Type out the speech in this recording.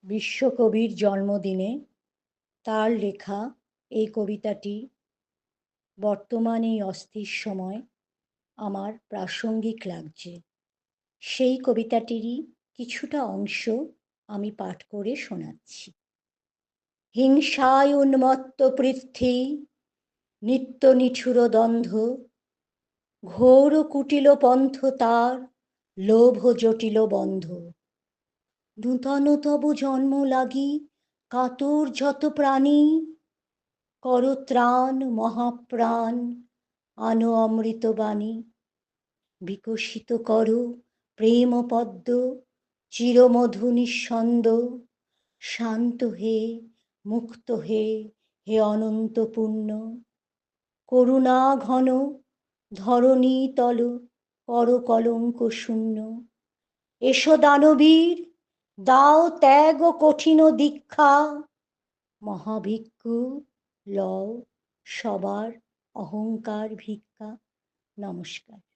বিশ্বকবির জন্মদিনে তার লেখা এই কবিতাটি বর্তমান এই অস্থির সময় আমার প্রাসঙ্গিক লাগছে। সেই কবিতাটিরই কিছুটা অংশ আমি পাঠ করে শোনাচ্ছি। হিংসায় উন্মত্ত পৃথ্বী, নিত্য নিঠুর দ্বন্দ্ব, ঘোর কুটিল পন্থ তার, লোভ জটিল বন্ধ। নূতন তব জন্ম লাগি কাতর যত প্রাণী, কর ত্রাণ মহাপ্রাণ, আনো অমৃতবাণী। বিকশিত করো প্রেম পদ্ম, চিরমধু নিঃস্বন্দ, শান্ত হে মুক্ত হে, হে অনন্ত পুণ্য। করুণা ঘন ধরণী তল, কর কলঙ্ক শূন্য। এসো দানবীর, দাও ত্যাগ কঠিন দীক্ষা, মহাভিক্ষু লও সবার অহংকার ভিক্ষা। নমস্কার।